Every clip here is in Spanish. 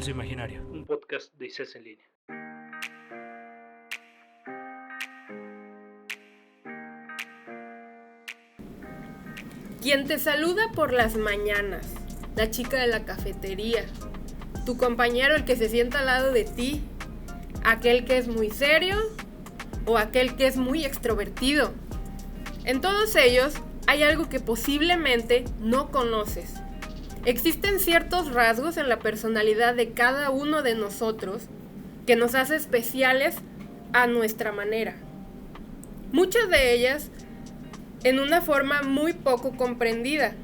Universo Imaginario, un podcast de ICES en línea. Quien te saluda por las mañanas, la chica de la cafetería, tu compañero el que se sienta al lado de ti, aquel que es muy serio o aquel que es muy extrovertido. En todos ellos hay algo que posiblemente no conoces. Existen ciertos rasgos en la personalidad de cada uno de nosotros que nos hace especiales a nuestra manera. Muchas de ellas en una forma muy poco comprendida.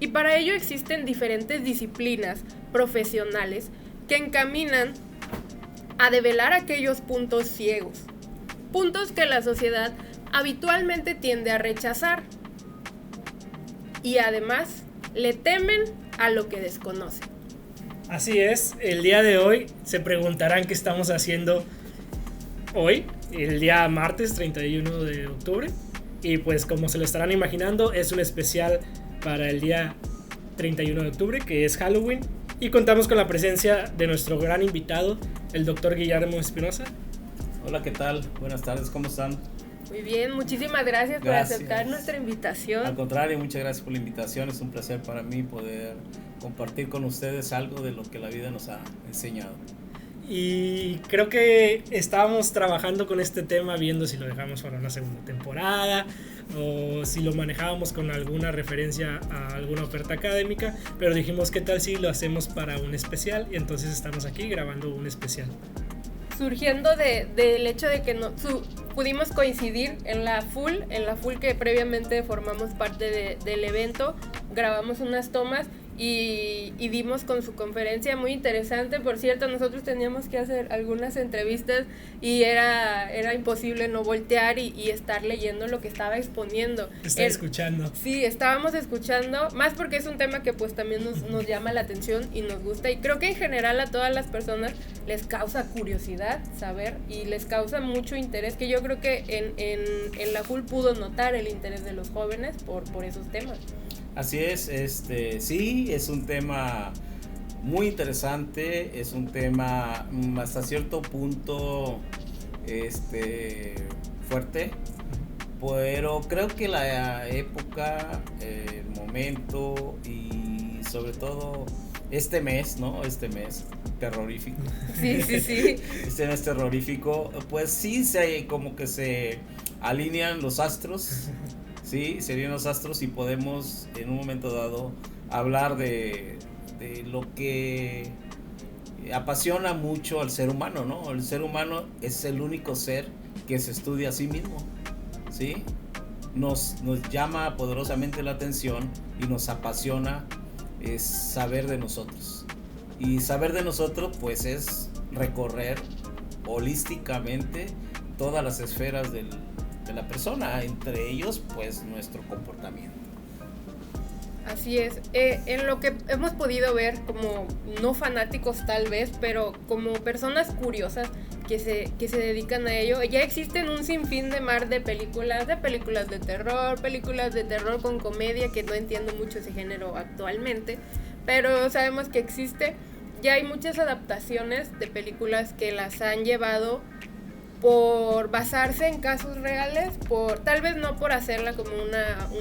Y para ello existen diferentes disciplinas profesionales que encaminan a develar aquellos puntos ciegos, puntos que la sociedad habitualmente tiende a rechazar y además le temen a lo que desconocen. Así es, el día de hoy se preguntarán qué estamos haciendo hoy, el día martes 31 de octubre. Y pues como se lo estarán imaginando, es un especial para el día 31 de octubre, que es Halloween. Y contamos con la presencia de nuestro gran invitado, el doctor Guillermo Espinosa. Hola, ¿qué tal? Buenas tardes, ¿cómo están? Muy bien, muchísimas gracias por aceptar nuestra invitación. Al contrario, muchas gracias por la invitación. Es un placer para mí poder compartir con ustedes algo de lo que la vida nos ha enseñado. Y creo que estábamos trabajando con este tema, viendo si lo dejamos para una segunda temporada o si lo manejábamos con alguna referencia a alguna oferta académica, pero dijimos qué tal si lo hacemos para un especial, y entonces estamos aquí grabando un especial. Surgiendo del hecho de que pudimos coincidir en la full que previamente formamos parte del evento, grabamos unas tomas y dimos con su conferencia muy interesante. Por cierto, nosotros teníamos que hacer algunas entrevistas y era imposible no voltear y estar leyendo lo que estaba exponiendo. Escuchando. Sí, estábamos escuchando, más porque es un tema que pues también nos llama la atención y nos gusta, y creo que en general a todas las personas les causa curiosidad saber y les causa mucho interés, que yo creo que en la FUL pudo notar el interés de los jóvenes por esos temas. Así es, sí, es un tema muy interesante, es un tema hasta cierto punto fuerte, pero creo que la época, el momento y sobre todo este mes, ¿no? Este mes terrorífico. Sí. Este mes terrorífico, pues sí, como que se alinean los astros. Sí, serían los astros y podemos en un momento dado hablar de lo que apasiona mucho al ser humano, ¿no? El ser humano es el único ser que se estudia a sí mismo, ¿sí? Nos llama poderosamente la atención y nos apasiona saber de nosotros. Y saber de nosotros pues es recorrer holísticamente todas las esferas de la persona, entre ellos pues nuestro comportamiento. Así es, en lo que hemos podido ver como no fanáticos tal vez, pero como personas curiosas que se dedican a ello, ya existen un sinfín de mar de películas de terror con comedia, que no entiendo mucho ese género actualmente, pero sabemos que existe. Ya hay muchas adaptaciones de películas que las han llevado por basarse en casos reales, tal vez no por hacerla como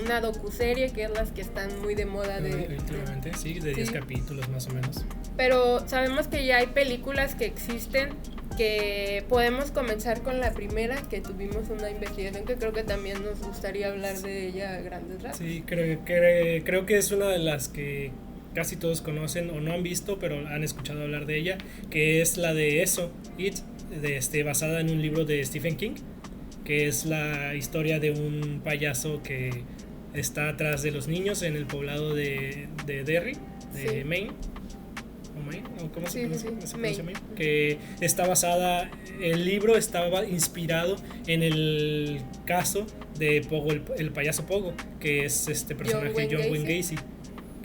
una docuserie, que es las que están muy de moda últimamente, sí, de 10 capítulos más o menos. Pero sabemos que ya hay películas que existen, que podemos comenzar con la primera, que tuvimos una investigación que creo que también nos gustaría hablar de ella a grandes rasgos. Sí, creo que es una de las que casi todos conocen o no han visto, pero han escuchado hablar de ella, que es la de It, basada en un libro de Stephen King, que es la historia de un payaso que está atrás de los niños en el poblado de Derry, de Maine. ¿Cómo se pronuncia Maine? Que está basada, el libro estaba inspirado en el caso de Pogo, el payaso Pogo, que es este personaje John Wayne Gacy,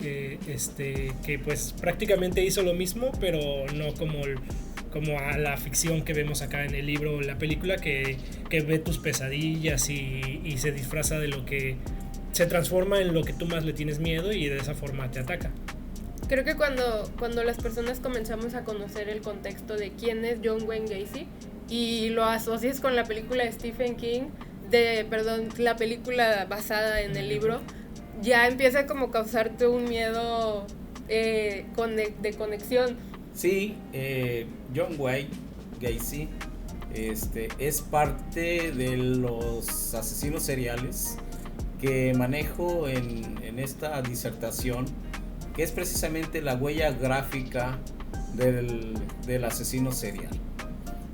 que pues prácticamente hizo lo mismo, pero no como a la ficción que vemos acá en el libro o la película, que ve tus pesadillas y se disfraza de lo que se transforma en lo que tú más le tienes miedo, y de esa forma te ataca. Creo que cuando las personas comenzamos a conocer el contexto de quién es John Wayne Gacy y lo asocias con la película de Stephen King, la película basada en el libro, ya empieza como a causarte un miedo de conexión. Sí, John Wayne Gacy es parte de los asesinos seriales que manejo en esta disertación, que es precisamente la huella gráfica del asesino serial.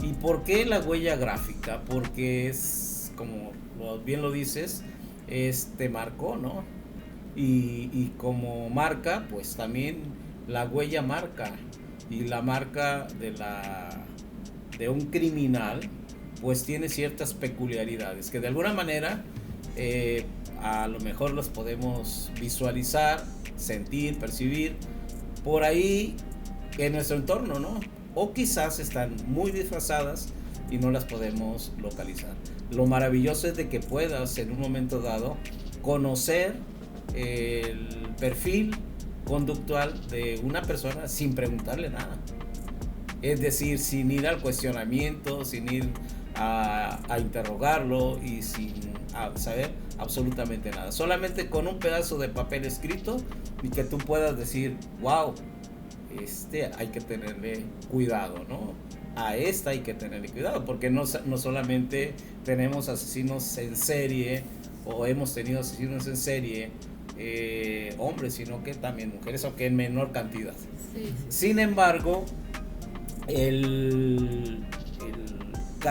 ¿Y por qué la huella gráfica? Porque es, como bien lo dices, te marcó, ¿no? Y como marca, pues también la huella marca. Y la marca de un criminal, pues tiene ciertas peculiaridades que de alguna manera a lo mejor los podemos visualizar, sentir, percibir por ahí en nuestro entorno, ¿no? O quizás están muy disfrazadas y no las podemos localizar. Lo maravilloso es de que puedas en un momento dado conocer el perfil conductual de una persona sin preguntarle nada. Es decir, sin ir al cuestionamiento, sin ir a interrogarlo y sin saber absolutamente nada. Solamente con un pedazo de papel escrito y que tú puedas decir, wow, hay que tenerle cuidado, ¿no? A esta hay que tenerle cuidado, porque no solamente tenemos asesinos en serie o hemos tenido asesinos en serie hombres, sino que también mujeres, aunque en menor cantidad. Sí. Sin embargo,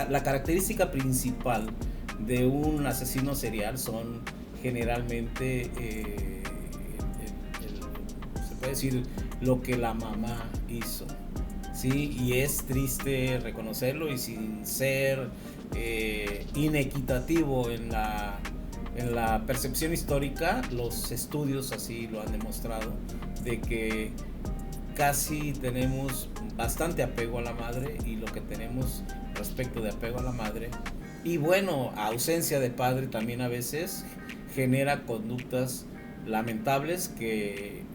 la característica principal de un asesino serial son generalmente se puede decir lo que la mamá hizo, ¿sí? Y es triste reconocerlo, y sin ser inequitativo en la percepción histórica, los estudios así lo han demostrado, de que casi tenemos bastante apego a la madre, y lo que tenemos respecto de apego a la madre, y bueno, ausencia de padre también a veces genera conductas lamentables que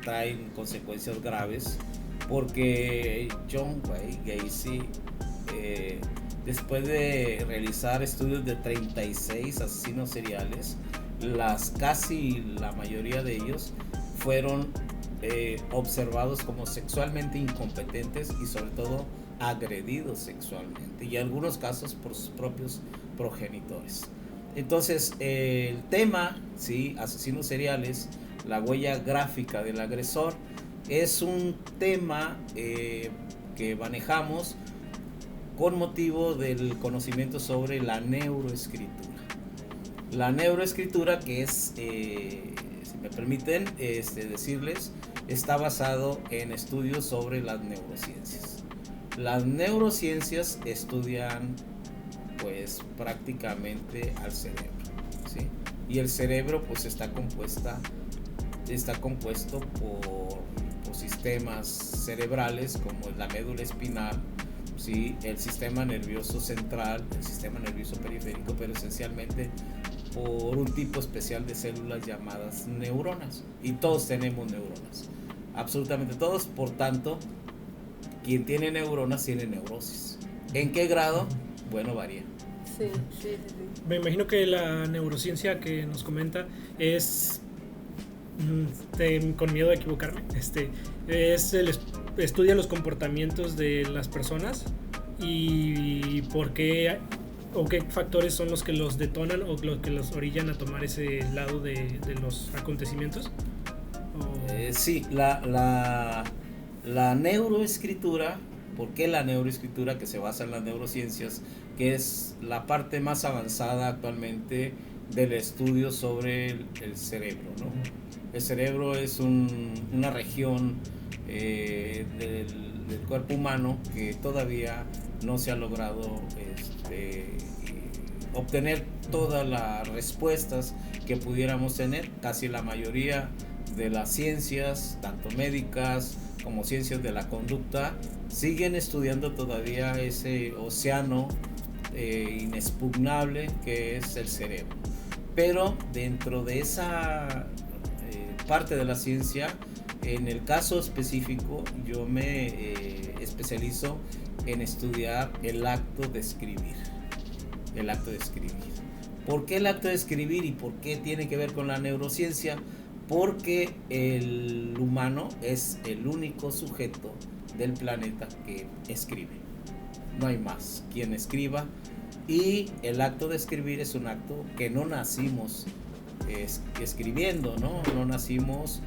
traen consecuencias graves, porque John Wayne Gacy, después de realizar estudios de 36 asesinos seriales, casi la mayoría de ellos fueron observados como sexualmente incompetentes y sobre todo agredidos sexualmente, y en algunos casos por sus propios progenitores. Entonces el tema, ¿sí? Asesinos seriales, la huella gráfica del agresor, es un tema que manejamos con motivo del conocimiento sobre la neuroescritura. La neuroescritura, que es, si me permiten decirles, está basado en estudios sobre las neurociencias. Las neurociencias estudian pues prácticamente al cerebro, ¿sí? Y el cerebro pues está compuesto por sistemas cerebrales como la médula espinal, ¿sí? El sistema nervioso central, el sistema nervioso periférico, pero esencialmente por un tipo especial de células llamadas neuronas. Y todos tenemos neuronas, absolutamente todos. Por tanto, quien tiene neuronas tiene neurosis. ¿En qué grado? Bueno, varía. Sí. Me imagino que la neurociencia que nos comenta es, con miedo a equivocarme, estudia los comportamientos de las personas y por qué o qué factores son los que los detonan o los que los orillan a tomar ese lado de los acontecimientos. Sí, la neuroescritura. ¿Por qué la neuroescritura, que se basa en las neurociencias, que es la parte más avanzada actualmente del estudio sobre el cerebro, ¿no? El cerebro es una región del cuerpo humano que todavía no se ha logrado obtener todas las respuestas que pudiéramos tener. Casi la mayoría de las ciencias, tanto médicas como ciencias de la conducta, siguen estudiando todavía ese océano inexpugnable que es el cerebro. Pero dentro de esa parte de la ciencia En el caso específico, yo me especializo en estudiar el acto de escribir. El acto de escribir. ¿Por qué el acto de escribir y por qué tiene que ver con la neurociencia? Porque el humano es el único sujeto del planeta que escribe. No hay más quien escriba. Y el acto de escribir es un acto que no nacimos escribiendo, ¿no? No nacimos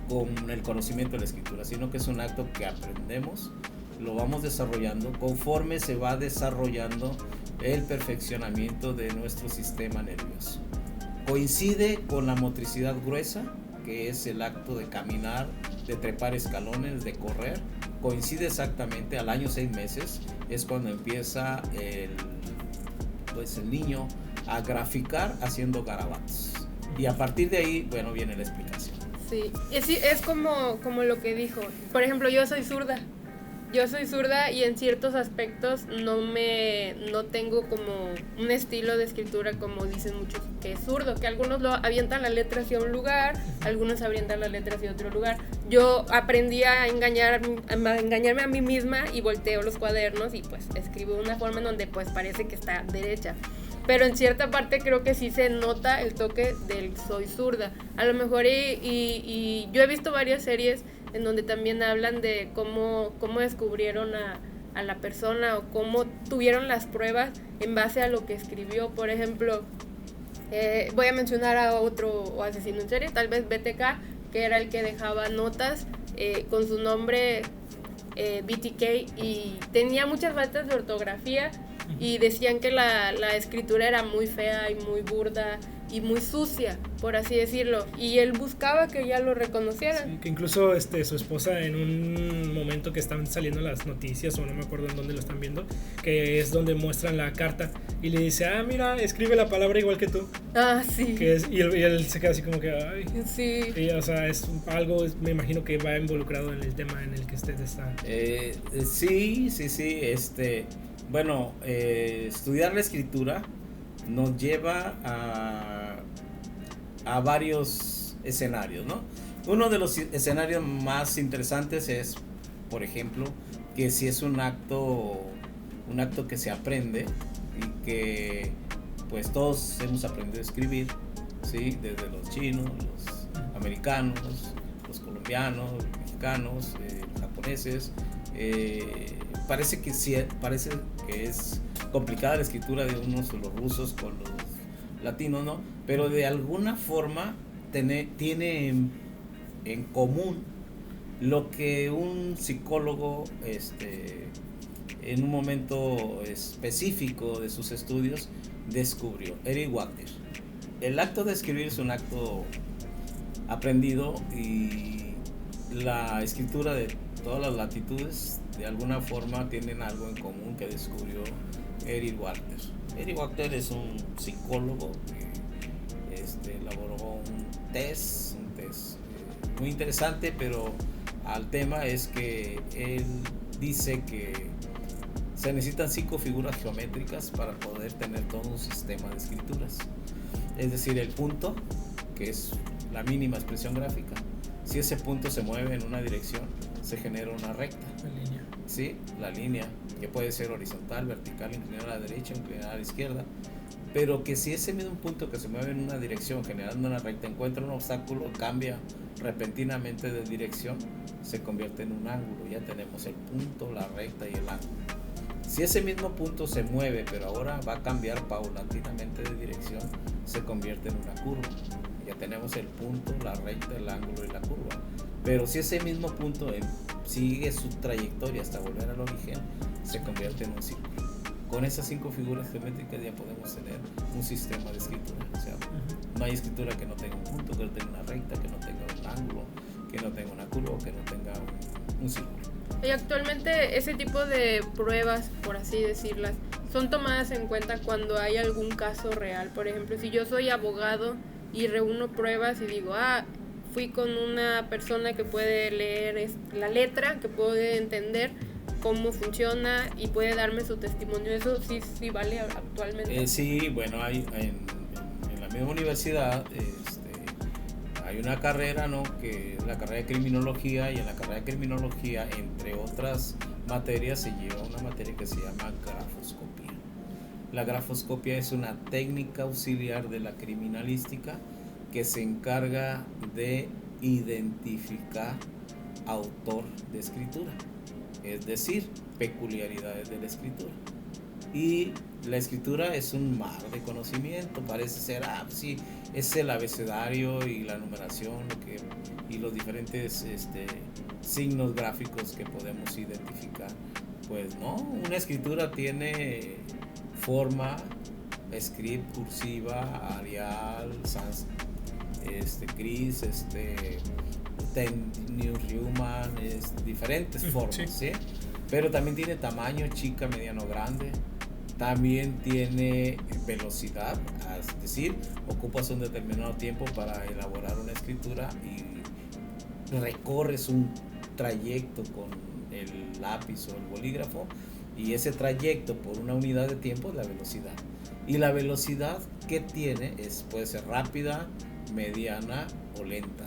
con el conocimiento de la escritura, sino que es un acto que aprendemos, lo vamos desarrollando conforme se va desarrollando el perfeccionamiento de nuestro sistema nervioso. Coincide con la motricidad gruesa, que es el acto de caminar, de trepar escalones, de correr. Coincide exactamente al año 6 meses, es cuando empieza el niño a graficar haciendo garabatos. Y a partir de ahí, bueno, viene la explicación. Sí, es como lo que dijo. Por ejemplo, yo soy zurda y en ciertos aspectos no tengo como un estilo de escritura como dicen muchos que es zurdo, que algunos lo avientan la letra hacia un lugar, algunos avientan la letra hacia otro lugar. Yo aprendí a engañarme a mí misma y volteo los cuadernos y pues escribo de una forma en donde pues parece que está derecha. Pero en cierta parte creo que sí se nota el toque del soy zurda. A lo mejor y yo he visto varias series en donde también hablan de cómo descubrieron a la persona o cómo tuvieron las pruebas en base a lo que escribió. Por ejemplo, voy a mencionar a otro asesino en serie, tal vez BTK, que era el que dejaba notas con su nombre BTK y tenía muchas faltas de ortografía y decían que la escritura era muy fea y muy burda y muy sucia, por así decirlo, y él buscaba que ya lo reconocieran. Sí, que incluso su esposa en un momento que están saliendo las noticias, o no me acuerdo en dónde lo están viendo, que es donde muestran la carta y le dice, mira, escribe la palabra igual que tú. Sí. Y él se queda así como que, ay. Sí. Y, o sea, es algo, me imagino que va involucrado en el tema en el que usted está. Sí. Bueno, estudiar la escritura nos lleva a varios escenarios, ¿no? Uno de los escenarios más interesantes es, por ejemplo, que si es un acto que se aprende y que pues todos hemos aprendido a escribir, ¿sí? Desde los chinos, los americanos, los colombianos, los mexicanos, los japoneses. Parece que es complicada la escritura de unos, los rusos con los latinos, ¿no? Pero de alguna forma tiene en común lo que un psicólogo en un momento específico de sus estudios descubrió, Eric Wagner. El acto de escribir es un acto aprendido y la escritura de todas las latitudes de alguna forma tienen algo en común que descubrió Eric Wagner. Eric Wagner es un psicólogo que elaboró un test muy interesante, pero al tema es que él dice que se necesitan 5 figuras geométricas para poder tener todo un sistema de escrituras. Es decir, el punto, que es la mínima expresión gráfica. Si ese punto se mueve en una dirección, se genera una recta. La línea. Sí, la línea, que puede ser horizontal, vertical, inclinada a la derecha, inclinada a la izquierda. Pero que si ese mismo punto que se mueve en una dirección generando una recta encuentra un obstáculo, cambia repentinamente de dirección, se convierte en un ángulo. Ya tenemos el punto, la recta y el ángulo. Si ese mismo punto se mueve, pero ahora va a cambiar paulatinamente de dirección, se convierte en una curva. Ya tenemos el punto, la recta, el ángulo y la curva. Pero si ese mismo punto sigue su trayectoria hasta volver al origen, se convierte en un círculo. Con esas 5 figuras geométricas ya podemos tener un sistema de escritura. O sea, no hay escritura que no tenga un punto, que no tenga una recta, que no tenga un ángulo, que no tenga una curva, que no tenga un círculo. Y actualmente ese tipo de pruebas, por así decirlas, son tomadas en cuenta cuando hay algún caso real. Por ejemplo, si yo soy abogado y reúno pruebas y digo, fui con una persona que puede leer la letra, que puede entender cómo funciona y puede darme su testimonio, ¿eso sí vale actualmente? Sí, bueno, hay en la misma universidad hay una carrera, ¿no? Que es la carrera de criminología, y en la carrera de criminología, entre otras materias, se lleva una materia que se llama grafoscopía. La grafoscopía es una técnica auxiliar de la criminalística que se encarga de identificar autor de escritura, es decir, peculiaridades de la escritura. Y la escritura es un mar de conocimiento, parece ser, sí, es el abecedario y la numeración y los diferentes signos gráficos que podemos identificar. Pues no, una escritura tiene forma, script, cursiva, Arial, sans, gris, New Roman, diferentes formas, ¿sí? Pero también tiene tamaño, chica, mediano, grande. También tiene velocidad, es decir, ocupas un determinado tiempo para elaborar una escritura y recorres un trayecto con el lápiz o el bolígrafo, y ese trayecto por una unidad de tiempo es la velocidad. Y la velocidad que tiene puede ser rápida, mediana o lenta.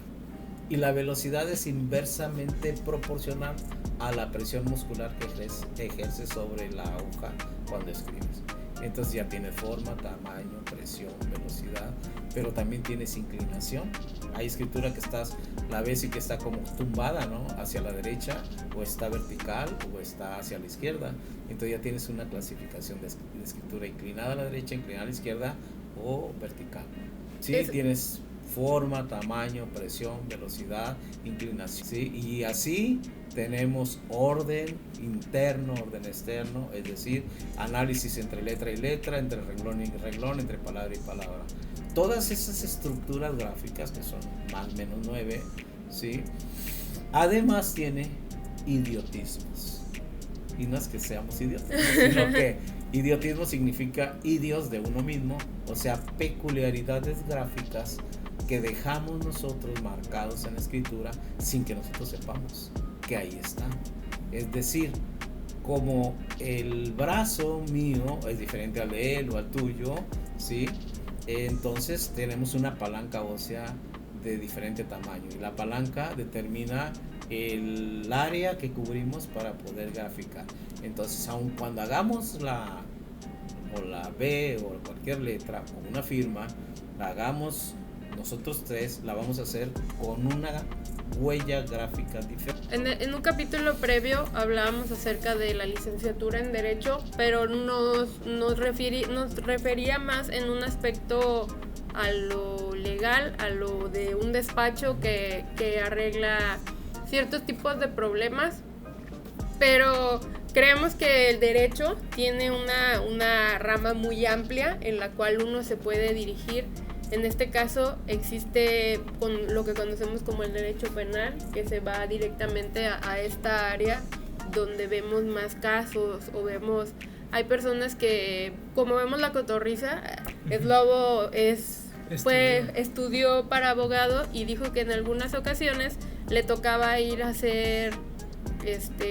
Y la velocidad es inversamente proporcional a la presión muscular que ejerce sobre la hoja cuando escribes. Entonces ya tienes forma, tamaño, presión, velocidad, pero también tienes inclinación. Hay escritura que la ves y que está como tumbada, ¿no? Hacia la derecha, o está vertical, o está hacia la izquierda. Entonces ya tienes una clasificación de escritura inclinada a la derecha, inclinada a la izquierda o vertical. Sí, tienes forma, tamaño, presión, velocidad, inclinación, ¿sí? Y así tenemos orden interno, orden externo, es decir, análisis entre letra y letra, entre renglón y renglón, entre palabra y palabra. Todas esas estructuras gráficas, que son más o menos 9, ¿sí? Además tiene idiotismos. Y no es que seamos idiotas, sino que idiotismo significa idios de uno mismo, o sea, peculiaridades gráficas que dejamos nosotros marcados en la escritura sin que nosotros sepamos que ahí están. Es decir, como el brazo mío es diferente al de él o al tuyo, ¿sí? Entonces tenemos una palanca ósea de diferente tamaño, y la palanca determina el área que cubrimos para poder graficar. Entonces, aun cuando hagamos la B o cualquier letra o una firma, la hagamos nosotros tres, la vamos a hacer con una huella gráfica diferente. En un capítulo previo hablábamos acerca de la licenciatura en Derecho, pero nos refería más en un aspecto a lo legal, a lo de un despacho que arregla ciertos tipos de problemas, pero creemos que el derecho tiene una rama muy amplia en la cual uno se puede dirigir. En este caso existe con lo que conocemos como el derecho penal, que se va directamente a esta área donde vemos más casos hay personas que, como vemos la cotorriza, Slobo estudió para abogado y dijo que en algunas ocasiones le tocaba ir a hacer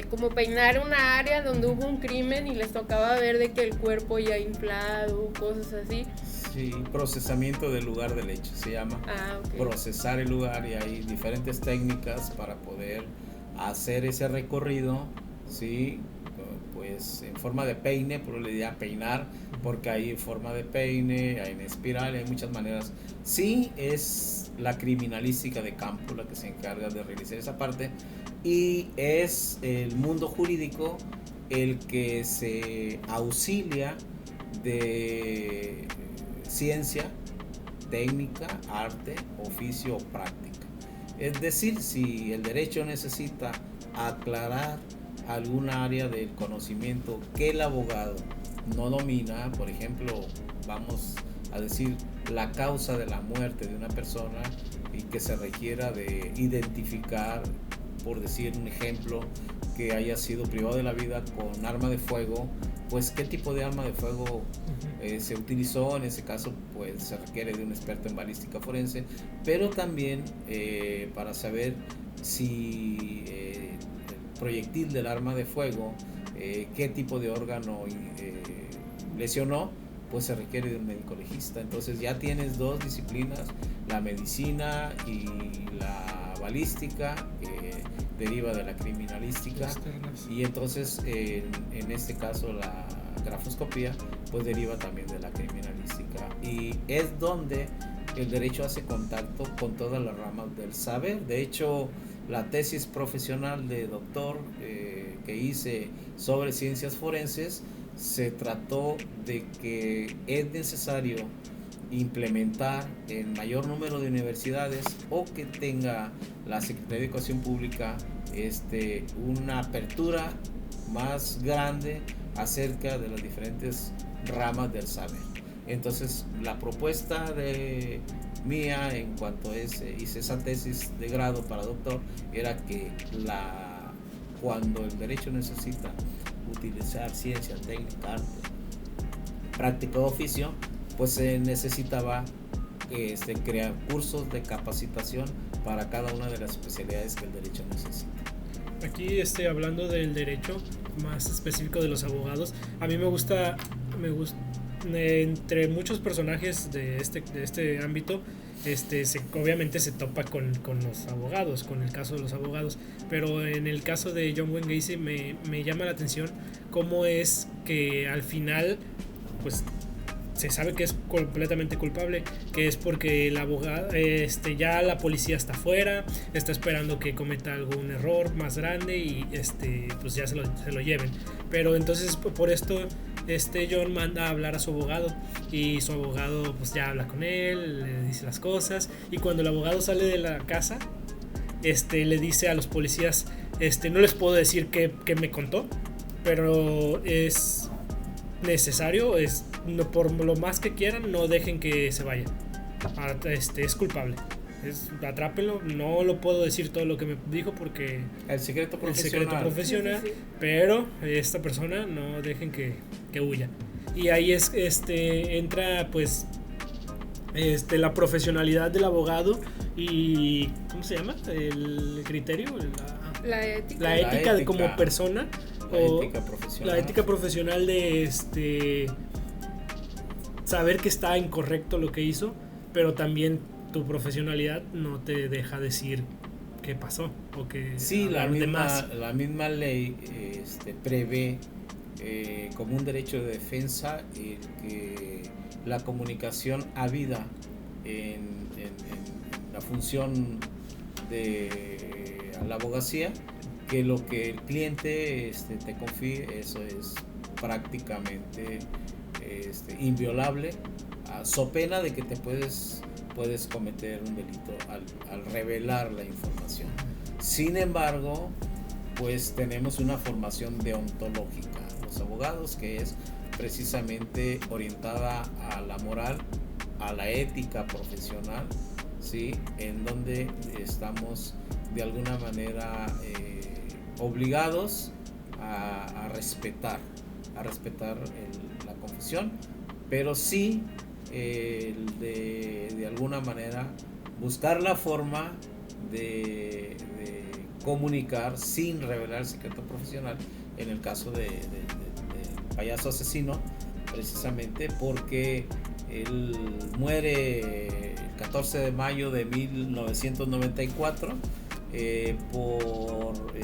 como peinar una área donde hubo un crimen y les tocaba ver de que el cuerpo ya inflado, cosas así. Sí, procesamiento del lugar del hecho se llama. Okay. Procesar el lugar, y hay diferentes técnicas para poder hacer ese recorrido, ¿sí? Pues en forma de peine, pero le diría peinar, porque hay forma de peine, hay en espiral, hay muchas maneras. Sí, es la criminalística de campo la que se encarga de realizar esa parte, y es el mundo jurídico el que se auxilia de ciencia, técnica, arte, oficio o práctica. Es decir, si el derecho necesita aclarar alguna área del conocimiento que el abogado no domina, por ejemplo, vamos a decir la causa de la muerte de una persona y que se requiera de identificar, por decir un ejemplo, que haya sido privado de la vida con arma de fuego, pues qué tipo de arma de fuego se utilizó. En ese caso pues se requiere de un experto en balística forense, pero también para saber si el proyectil del arma de fuego, qué tipo de órgano lesionó, pues se requiere de un médico legista. Entonces ya tienes dos disciplinas, la medicina y la balística, que deriva de la criminalística, y entonces en este caso la grafoscopía pues deriva también de la criminalística, y es donde el derecho hace contacto con todas las ramas del saber. De hecho, la tesis profesional de doctor que hice sobre ciencias forenses se trató de que es necesario implementar en mayor número de universidades, o que tenga la Secretaría de Educación Pública una apertura más grande acerca de las diferentes ramas del saber. Entonces la propuesta de mía en cuanto hice esa tesis de grado para doctor era que cuando el derecho necesita utilizar ciencia, técnica, arte, práctica o oficio, pues se necesitaba crear cursos de capacitación para cada una de las especialidades que el derecho necesita. Aquí hablando del derecho más específico de los abogados, a mí me gusta entre muchos personajes de este ámbito, obviamente se topa con los abogados, con el caso de los abogados, pero en el caso de John Wayne Gacy me llama la atención cómo es que al final pues se sabe que es completamente culpable, que es porque el abogado, ya la policía está afuera, está esperando que cometa algún error más grande y pues ya se lo lleven. Pero entonces por esto John manda a hablar a su abogado, y su abogado pues ya habla con él, le dice las cosas, y cuando el abogado sale de la casa, le dice a los policías, no les puedo decir qué me contó, pero es necesario, no, por lo más que quieran, no dejen que se vaya. Es culpable. Atrápenlo. No lo puedo decir todo lo que me dijo porque el secreto profesional. Sí. Pero esta persona no dejen que huya. Y ahí entra pues la profesionalidad del abogado y ¿cómo se llama? El criterio, la ética. La ética de como persona. La ética profesional de saber que está incorrecto lo que hizo, pero también tu profesionalidad no te deja decir qué pasó o que sí, la misma ley prevé como un derecho de defensa el que la comunicación habida en la función de la abogacía, que lo que el cliente te confíe, eso es prácticamente inviolable, so pena de que te puedes cometer un delito al revelar la información. Sin embargo, pues tenemos una formación deontológica los abogados, que es precisamente orientada a la moral, a la ética profesional, ¿sí? En donde estamos de alguna manera obligados a respetar la confesión, pero sí de alguna manera buscar la forma de comunicar sin revelar el secreto profesional, en el caso de payaso asesino, precisamente porque él muere el 14 de mayo de 1994 por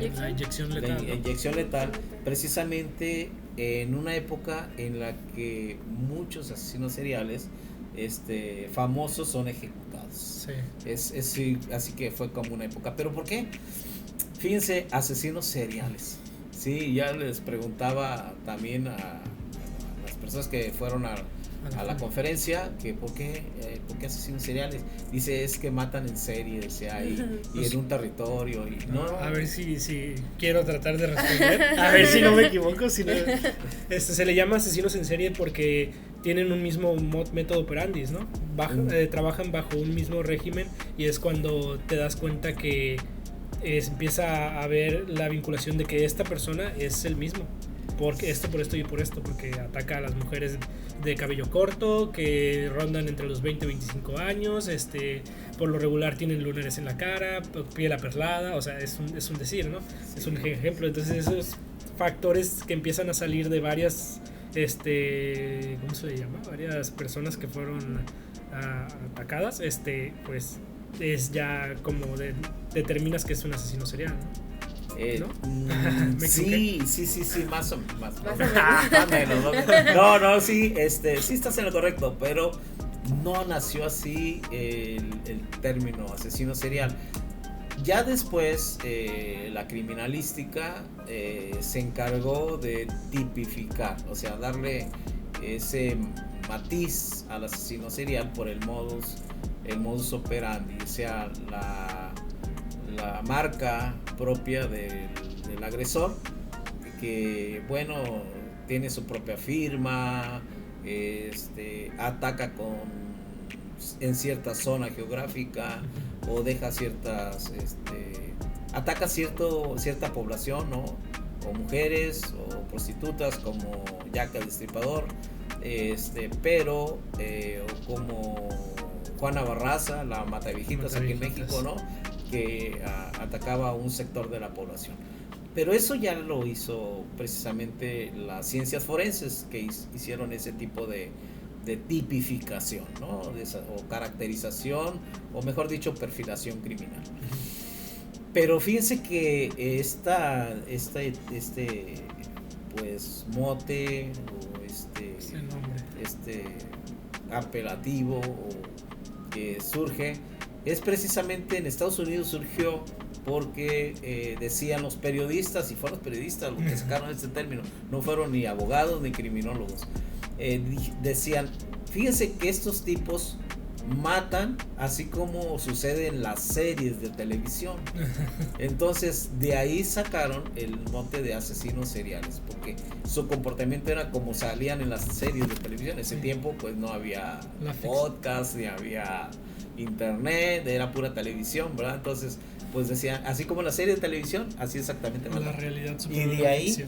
la inyección letal, precisamente en una época en la que muchos asesinos seriales famosos son ejecutados. Sí. Así que fue como una época. ¿Pero por qué? Fíjense, asesinos seriales. Sí, ya les preguntaba también a las personas que fueron a la conferencia que por qué asesinos seriales. Dice, es que matan en serie, y en un territorio. Y no. A ver si quiero tratar de responder. A ver si no me equivoco. Se le llama asesinos en serie porque tienen un mismo método operandi, ¿no? Trabajan bajo un mismo régimen, y es cuando te das cuenta que empieza a haber la vinculación de que esta persona es el mismo. Porque por esto y por esto, porque ataca a las mujeres de cabello corto, que rondan entre los 20 y 25 años, por lo regular tienen lunares en la cara, piel aperlada, o sea, es un decir, ¿no? Es un ejemplo. Entonces eso factores que empiezan a salir de varias, ¿cómo se le llama? Varias personas que fueron atacadas, pues es ya como determinas que es un asesino serial, ¿no? Sí, más o menos. No, sí, sí estás en lo correcto, pero no nació así el término asesino serial. Ya después la criminalística se encargó de tipificar, o sea, darle ese matiz al asesino serial por el modus operandi, o sea, la marca propia del agresor, que bueno, tiene su propia firma, ataca en cierta zona geográfica o deja ataca cierta población, ¿no? O mujeres o prostitutas como Jack el Destripador, pero o como Juana Barraza, la Mataviejitas aquí en México, ¿no? Que atacaba a un sector de la población. Pero eso ya lo hizo precisamente las ciencias forenses, que hicieron ese tipo de tipificación, ¿no? O caracterización, o mejor dicho, perfilación criminal. Pero fíjense que pues mote o apelativo que surge es precisamente en Estados Unidos. Surgió porque decían los periodistas, y fueron los periodistas los que sacaron este término, no fueron ni abogados ni criminólogos. Decían, fíjense que estos tipos matan así como sucede en las series de televisión. Entonces de ahí sacaron el mote de asesinos seriales, porque su comportamiento era como salían en las series de televisión. En ese tiempo pues no había podcast, ni había internet, era pura televisión, ¿verdad? Entonces pues decían, así como la serie de televisión, así exactamente la realidad. Y de ahí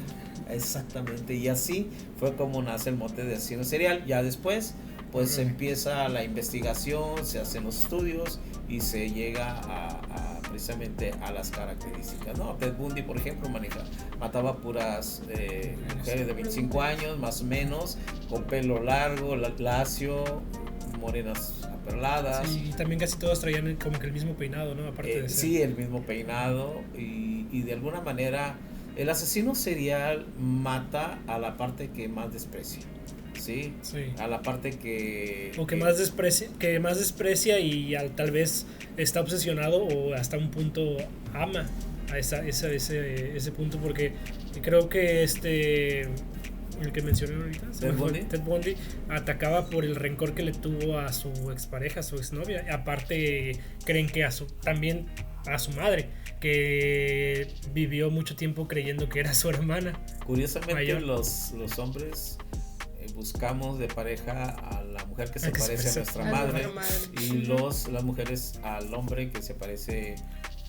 exactamente, y así fue como nace el mote de asesino serial. Ya después pues empieza la investigación, se hacen los estudios y se llega precisamente a las características, ¿no? Ted Bundy, por ejemplo, mataba puras mujeres de 25 años, más o menos, con pelo largo, lacio, morenas aperladas. Sí, y también casi todos traían como que el mismo peinado, ¿no? Aparte de ser. Sí, el mismo peinado, y de alguna manera el asesino serial mata a la parte que más desprecia. Sí, a la parte que más desprecia y tal vez está obsesionado o hasta un punto ama a ese punto, porque creo que el que mencioné ahorita, Ted Bundy, atacaba por el rencor que le tuvo a su expareja, a su exnovia. Aparte creen que también a su madre, que vivió mucho tiempo creyendo que era su hermana. Curiosamente mayor. Los hombres buscamos de pareja a la mujer que se parece a nuestra madre, y las mujeres al hombre que se parece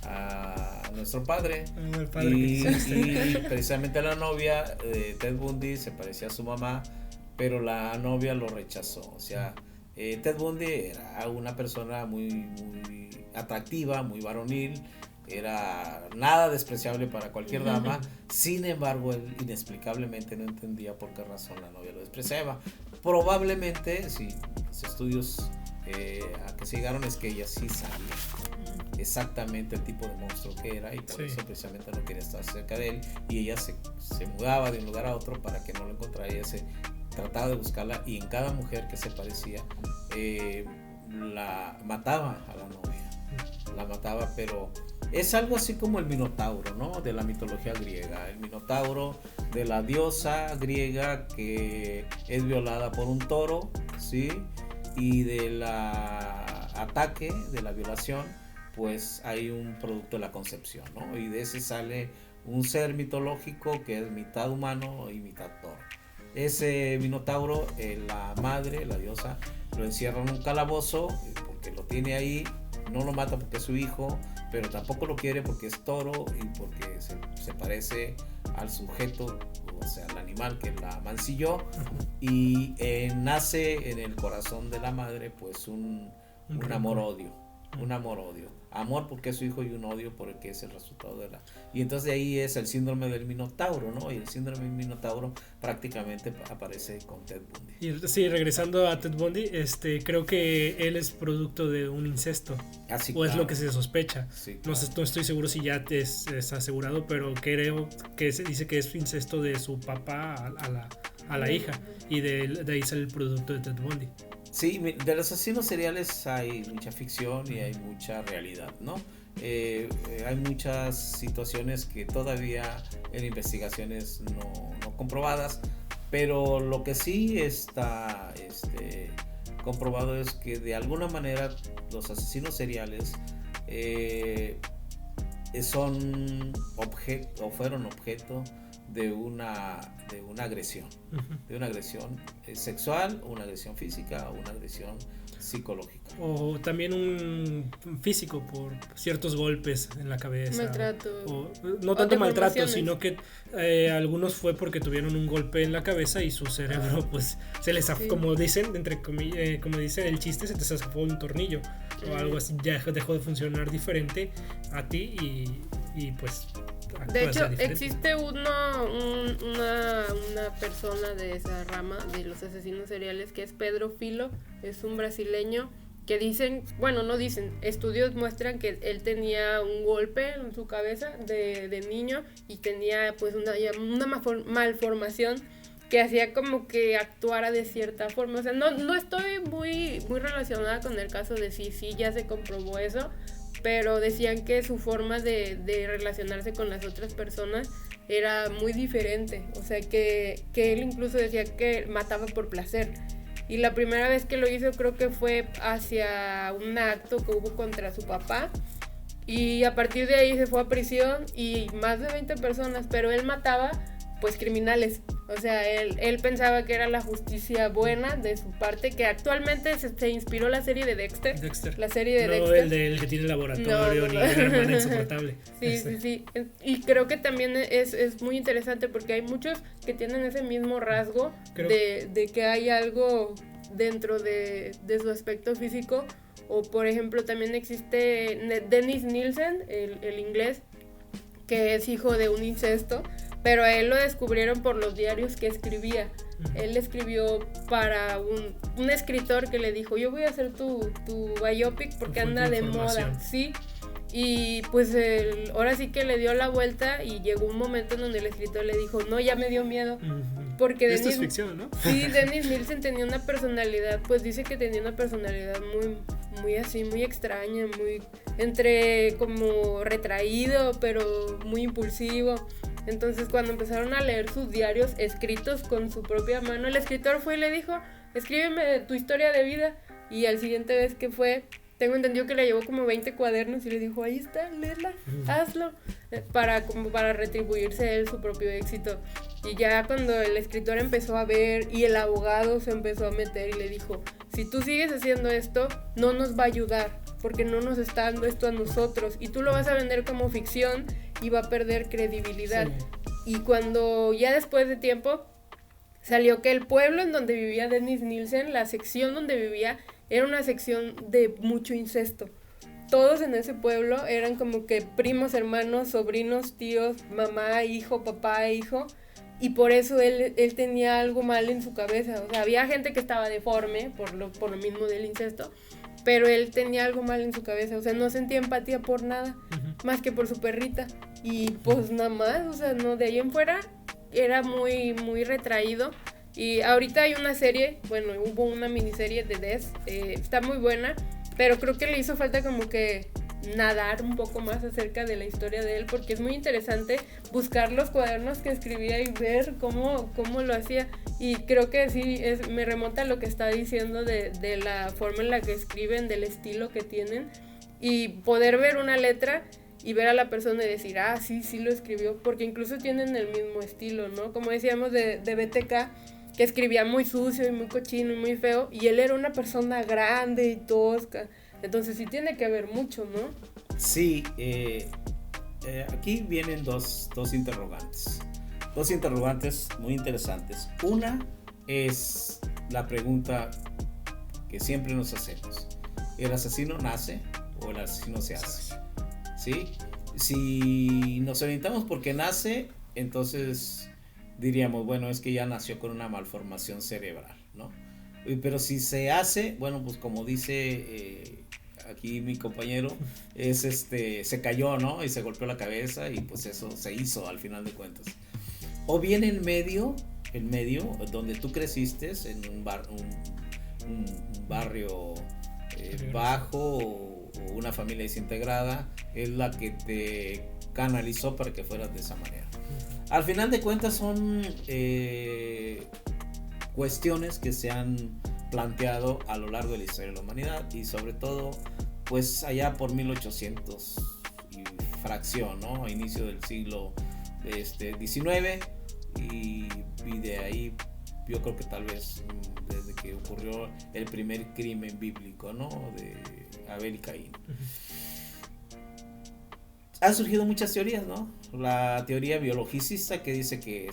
a nuestro padre. Y precisamente la novia de Ted Bundy se parecía a su mamá, pero la novia lo rechazó. O sea, Ted Bundy era una persona muy, muy atractiva, muy varonil, era nada despreciable para cualquier dama. Sin embargo, él inexplicablemente no entendía por qué razón la novia lo despreciaba. Probablemente, sí, los estudios a que se llegaron es que ella sí sabía exactamente el tipo de monstruo que era, y por eso precisamente no quería estar cerca de él, y ella se mudaba de un lugar a otro para que no lo encontrara. Ella trataba de buscarla, y en cada mujer que se parecía la mataba a la novia, la mataba. Pero es algo así como el Minotauro, ¿no? De la mitología griega, el Minotauro de la diosa griega que es violada por un toro, ¿sí? Y de la ataque, de la violación, pues hay un producto de la concepción, ¿no? Y de ese sale un ser mitológico que es mitad humano y mitad toro. Ese Minotauro, la madre, la diosa, lo encierra en un calabozo porque lo tiene ahí. No lo mata porque es su hijo, pero tampoco lo quiere porque es toro y porque se parece al sujeto, o sea, al animal que la mancilló. Y nace en el corazón de la madre pues un amor-odio. un amor-odio. Amor porque es su hijo y un odio porque es el resultado de la... Y entonces de ahí es el síndrome del Minotauro, ¿no? Y el síndrome del Minotauro prácticamente aparece con Ted Bundy. Y sí, regresando a Ted Bundy, creo que él es producto de un incesto. Así, o es lo que se sospecha. Sí, no estoy seguro si ya es asegurado, pero creo que se dice que es incesto de su papá a la hija. Y de ahí sale el producto de Ted Bundy. Sí, de los asesinos seriales hay mucha ficción y hay mucha realidad, ¿no? Hay muchas situaciones que todavía en investigaciones no comprobadas, pero lo que sí está comprobado es que de alguna manera los asesinos seriales son objeto o fueron objeto de una agresión, de una agresión sexual, o una agresión física, o una agresión psicológica. O también un físico por ciertos golpes en la cabeza. Maltrato. No tanto maltrato, sino que algunos fue porque tuvieron un golpe en la cabeza y su cerebro pues se les como dicen, como dice el chiste, se te zafó un tornillo o algo así, ya dejó de funcionar diferente a ti y pues... De hecho, existe una persona de esa rama de los asesinos seriales que es Pedro Filo, es un brasileño que estudios muestran que él tenía un golpe en su cabeza de niño y tenía pues una malformación que hacía como que actuara de cierta forma. O sea, no estoy muy relacionada con el caso de sí ya se comprobó eso, pero decían que su forma de relacionarse con las otras personas era muy diferente. O sea, que él incluso decía que mataba por placer. Y la primera vez que lo hizo creo que fue hacia un acto que hubo contra su papá. Y a partir de ahí se fue a prisión y más de 20 personas, pero él mataba pues criminales. O sea, él pensaba que era la justicia buena de su parte, que actualmente se inspiró la serie de Dexter. La serie de Dexter. El del que tiene el laboratorio, ni la hermana insoportable. Sí. Y creo que también es muy interesante porque hay muchos que tienen ese mismo rasgo de que hay algo dentro de su aspecto físico. O por ejemplo también existe Dennis Nielsen, el inglés, que es hijo de un incesto. Pero a él lo descubrieron por los diarios que escribía. Él escribió para un escritor que le dijo, yo voy a hacer tu biopic porque anda de moda. Sí. Y pues ahora sí que le dio la vuelta y llegó un momento en donde el escritor le dijo, no, ya me dio miedo. Porque esto es ficción, ¿no? Sí, Dennis Nielsen tenía una personalidad, pues dice que tenía una personalidad muy así, muy extraña, muy entre como retraído, pero muy impulsivo. Entonces cuando empezaron a leer sus diarios escritos con su propia mano, el escritor fue y le dijo, escríbeme tu historia de vida. Y al siguiente vez que fue, tengo entendido que le llevó como 20 cuadernos y le dijo, ahí está, léela, hazlo, para retribuirse él su propio éxito. Y ya cuando el escritor empezó a ver y el abogado se empezó a meter y le dijo, si tú sigues haciendo esto, no nos va a ayudar, porque no nos está dando esto a nosotros y tú lo vas a vender como ficción y va a perder credibilidad. Sí. Y cuando ya después de tiempo salió que el pueblo en donde vivía Dennis Nielsen, la sección donde vivía, era una sección de mucho incesto. Todos en ese pueblo eran como que primos, hermanos, sobrinos, tíos, mamá, hijo, papá, hijo. Y por eso él tenía algo mal en su cabeza. O sea, había gente que estaba deforme por lo mismo del incesto, pero él tenía algo mal en su cabeza. O sea, no sentía empatía por nada, más que por su perrita. Y pues nada más, o sea, no, de ahí en fuera era muy retraído. Y ahorita hay una serie, bueno, hubo una miniserie de Des, está muy buena, pero creo que le hizo falta como que nadar un poco más acerca de la historia de él, porque es muy interesante buscar los cuadernos que escribía y ver cómo lo hacía. Y creo que sí, me remonta a lo que está diciendo de la forma en la que escriben, del estilo que tienen, y poder ver una letra y ver a la persona y decir, sí lo escribió, porque incluso tienen el mismo estilo, ¿no? Como decíamos de BTK, que escribía muy sucio y muy cochino y muy feo, y él era una persona grande y tosca. Entonces sí tiene que haber mucho, ¿no? Sí, aquí vienen dos interrogantes. Dos interrogantes muy interesantes. Una es la pregunta que siempre nos hacemos. ¿El asesino nace o el asesino se hace, ¿sí? Si nos orientamos porque nace, entonces diríamos, bueno, es que ya nació con una malformación cerebral, ¿no? Pero si se hace, bueno, pues como dice aquí mi compañero, es se cayó, ¿no? Y se golpeó la cabeza y pues eso se hizo al final de cuentas. O bien el medio donde tú creciste, en un barrio bajo o una familia desintegrada, es la que te canalizó para que fueras de esa manera. Al final de cuentas son cuestiones que se han planteado a lo largo de la historia de la humanidad y sobre todo pues allá por 1800 y fracción, ¿no? A inicio del siglo XIX y de ahí yo creo que tal vez desde que ocurrió el primer crimen bíblico, ¿no? De Abel y Caín. Han surgido muchas teorías, ¿no? La teoría biologicista que dice que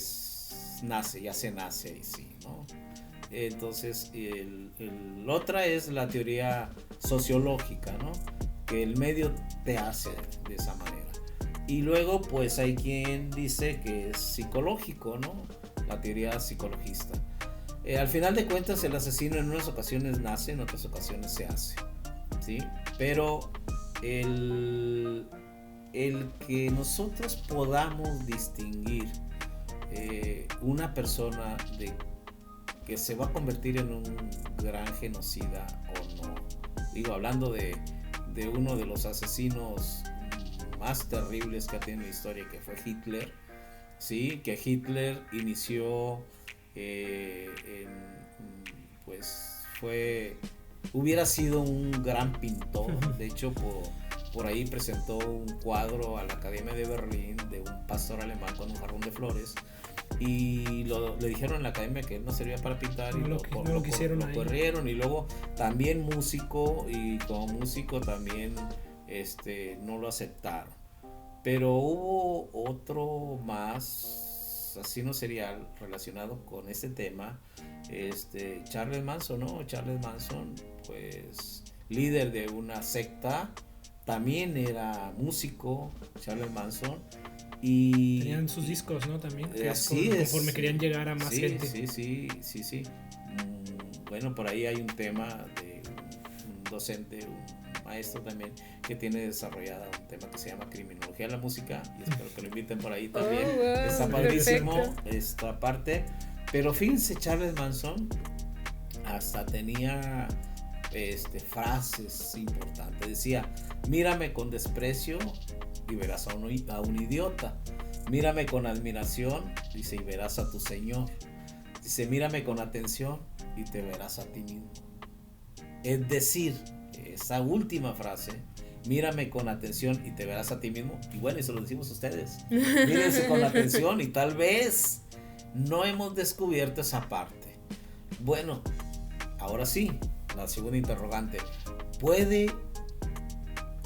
ya se nace ahí sí, ¿no? Entonces, otra es la teoría sociológica, ¿no? Que el medio te hace de esa manera. Y luego, pues hay quien dice que es psicológico, ¿no? La teoría psicologista. Al final de cuentas, el asesino en unas ocasiones nace, en otras ocasiones se hace, ¿sí? Pero el que nosotros podamos distinguir una persona que se va a convertir en un gran genocida o no, digo, hablando de uno de los asesinos más terribles que ha tenido la historia, que fue Hitler, sí, que Hitler inició hubiera sido un gran pintor. De hecho, por ahí presentó un cuadro a la Academia de Berlín de un pastor alemán con un jarrón de flores y le dijeron en la academia que él no servía para pintar y lo corrieron. Y luego también músico, y como músico también no lo aceptaron. Pero hubo otro más asesino serial relacionado con este tema, Charles Manson, ¿no? Charles Manson, pues líder de una secta, también era músico, Charles Manson, y tenían sus discos, ¿no? También, conforme querían llegar a más gente. Sí. Bueno, por ahí hay un tema de un docente, un maestro también, que tiene desarrollada un tema que se llama criminología de la música, y espero que lo inviten por ahí también. Está padrísimo esta parte. Pero fíjense, Charles Manson hasta tenía frases importantes. Decía: mírame con desprecio y verás a un idiota. Mírame con admiración, dice, y verás a tu Señor. Dice: mírame con atención y te verás a ti mismo. Es decir, esa última frase, mírame con atención y te verás a ti mismo, y bueno, eso lo decimos ustedes. Mírense con atención y tal vez no hemos descubierto esa parte. Bueno, ahora sí, la segunda interrogante: ¿puede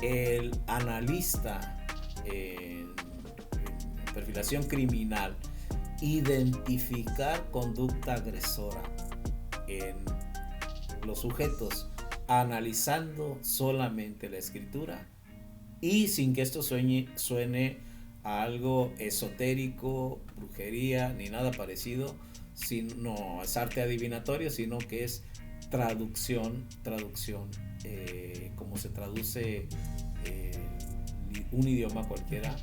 el analista en perfilación criminal identificar conducta agresora en los sujetos analizando solamente la escritura y sin que esto suene a algo esotérico, brujería ni nada parecido? No es arte adivinatorio, sino que es traducción, como se traduce un idioma cualquiera,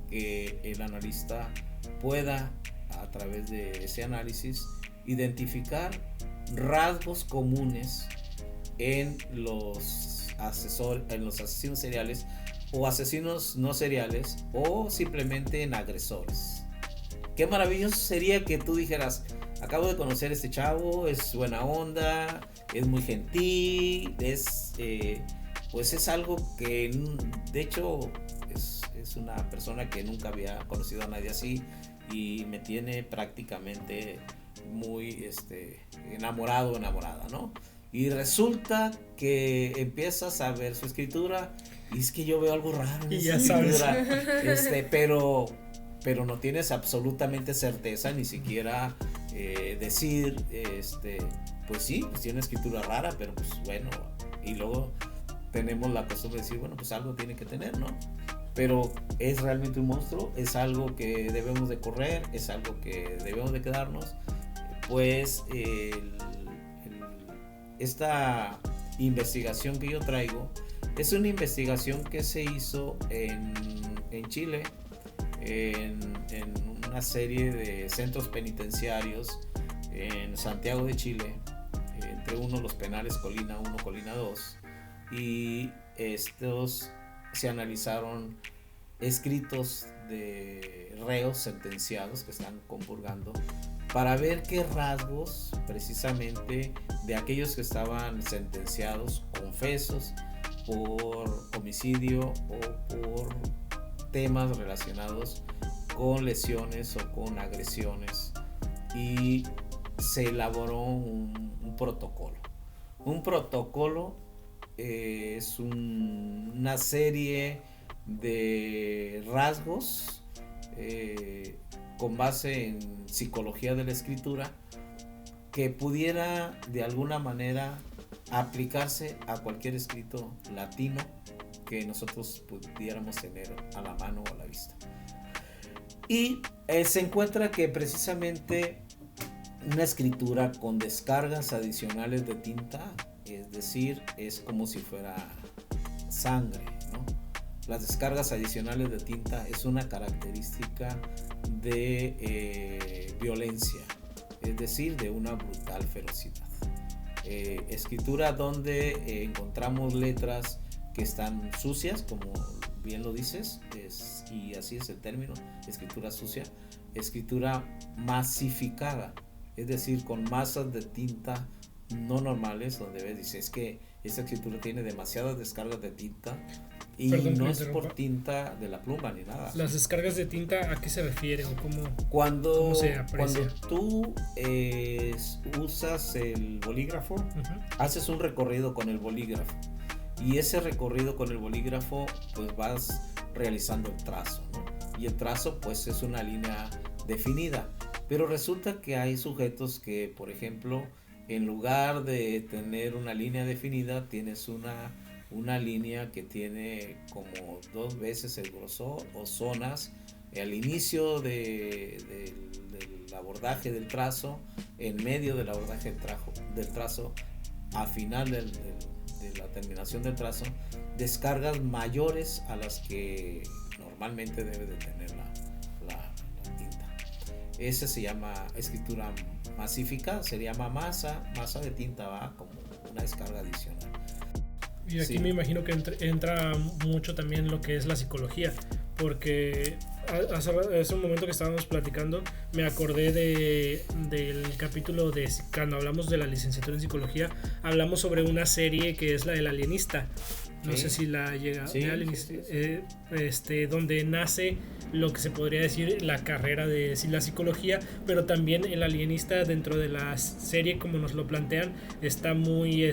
que el analista pueda, a través de ese análisis, identificar rasgos comunes en los asesinos seriales o asesinos no seriales, o simplemente en agresores. Qué maravilloso sería que tú dijeras: acabo de conocer a este chavo, es buena onda, es muy gentil, pues es algo que de hecho es una persona que nunca había conocido a nadie así y me tiene prácticamente muy enamorada, ¿no? Y resulta que empiezas a ver su escritura y es que yo veo algo raro en esa escritura, pero no tienes absolutamente certeza, ni siquiera decir, pues sí, pues tiene una escritura rara, pero pues bueno. Y luego tenemos la costumbre de decir, bueno, pues algo tiene que tener, ¿no? Pero ¿es realmente un monstruo? ¿Es algo que debemos de correr? ¿Es algo que debemos de quedarnos? Pues esta investigación que yo traigo es una investigación que se hizo en Chile, en una serie de centros penitenciarios en Santiago de Chile, entre uno los penales Colina 1, Colina 2, y estos se analizaron escritos de reos sentenciados que están compurgando para ver qué rasgos precisamente de aquellos que estaban sentenciados, confesos por homicidio o por temas relacionados con lesiones o con agresiones, y se elaboró un protocolo. Un protocolo es una serie de rasgos con base en psicología de la escritura que pudiera de alguna manera aplicarse a cualquier escrito latino que nosotros pudiéramos tener a la mano o a la vista. Y se encuentra que precisamente una escritura con descargas adicionales de tinta, es decir, es como si fuera sangre, ¿no? Las descargas adicionales de tinta es una característica de violencia, es decir, de una brutal ferocidad. Escritura donde encontramos letras que están sucias, como bien lo dices, y así es el término, escritura sucia, escritura masificada, es decir, con masas de tinta no normales, donde ves, dices, es que esta escritura tiene demasiadas descargas de tinta, y Perdón, no es por tinta de la pluma ni nada. ¿Las descargas de tinta a qué se refieren o cómo Cuando se aprecia? tú usas el bolígrafo, haces un recorrido con el bolígrafo, y ese recorrido con el bolígrafo pues vas realizando el trazo, ¿no? Y el trazo pues es una línea definida, pero resulta que hay sujetos que, por ejemplo, en lugar de tener una línea definida, tienes una línea que tiene como 2 veces el grosor, o zonas al inicio del abordaje del trazo, en medio del abordaje del trazo, a final de la terminación del trazo, descargas mayores a las que normalmente debe de tener la tinta. Ese se llama escritura masificada, se llama masa de tinta, va como una descarga adicional. Y aquí Sí. me imagino que entra mucho también lo que es la psicología, porque hace un momento que estábamos platicando me acordé del capítulo de cuando hablamos de la licenciatura en psicología, hablamos sobre una serie que es la del Alienista. No sé si la llega sí, de Alienista, donde nace lo que se podría decir la carrera de la psicología, pero también el Alienista dentro de la serie, como nos lo plantean, está muy